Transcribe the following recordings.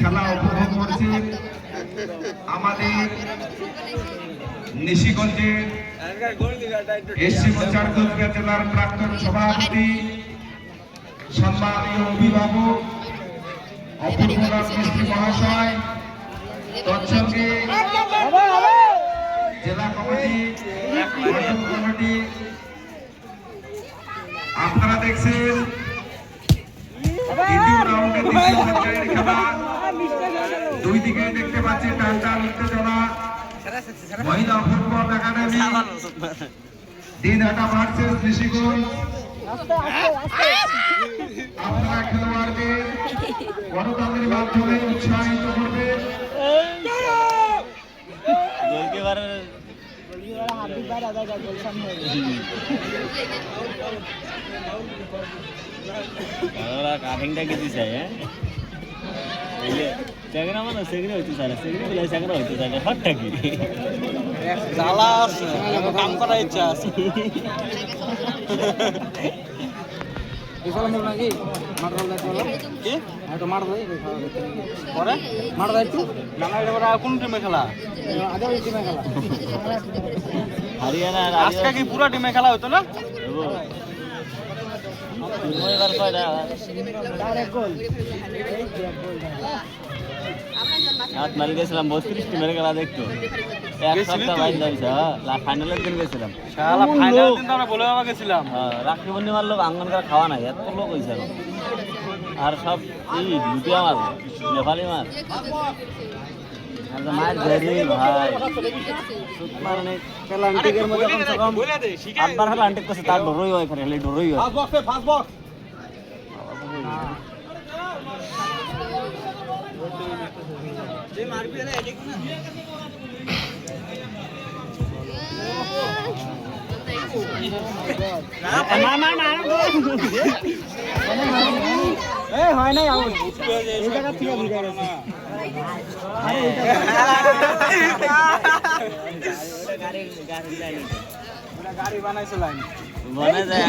খেলা উপভোগ করছে আমাদের নিশিগঞ্জের এসসি মোর্চার কুচবিহার জেলার প্রাক্তন সভাপতি সম্মানীয় অভিভাবক অপূর্বনাথ মিস্ত্রি মহাশয়, তৎসঙ্গে জেলা কমিটি, কমিটি। আপনারা দেখছেন দ্বিতীয় রাউন্ডের দ্বিতীয় পর্যায়ের খেলা। দুই দিকে দেখতে পাচ্ছি টানটান উত্তেজনা। মহিলা football academy Dinhata versus Nishiganj. আপনারা খেলোয়াড়দের করতালির মাধ্যমে উৎসাহিত করবেন। কাটিংটা কি দিছে সেগরা মানে সেগরা হইতে চায় সেগরি বলে সেগরা হইতে চায় হটটা কি জ্বালা আছে কাম করার ইচ্ছা আছে বিশাল নাকি মারল দাইতো কি এটা মার দেই পরে মার দাইতো না এটা কোন টিমে খেলা আগে ওই টিমে খেলা হরিয়ানা আজকে কি পুরো টিমে খেলা হতো না এবার কয়টা ডাইরেক্ট গোল রাত মারি গেছিলাম 32 টিমের খেলা দেখতো এক সপ্তাহ বাইরে যাইছে ফাইনালের দিন গেছিলাম শালা ফাইনাল দিন তো আমরা বলে বাবা গেছিলাম রাখি বন্দিমার লোক আঙ্গন করে খাওয়া নাই এত লোক হইছে আর সব এই লুটিয়া মার নেপালি মার আর মার ধরে ভাই সুতমার অনেক পেলান্টিকের মধ্যে কমসে কম আটবার পেলান্টিক করছে তার ডরই হয় এখানে খালি ডরই হয় ফাস্ট বক্স যে মারবি না এদিক না এই হয় নাই আউট এই জায়গা থেকে ভিড়ে গেছে আরে গাড়ি বানাইছে লাইন বনে যায়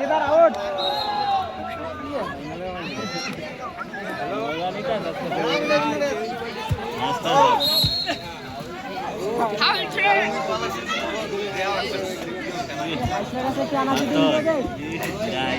এবার আউট Hasta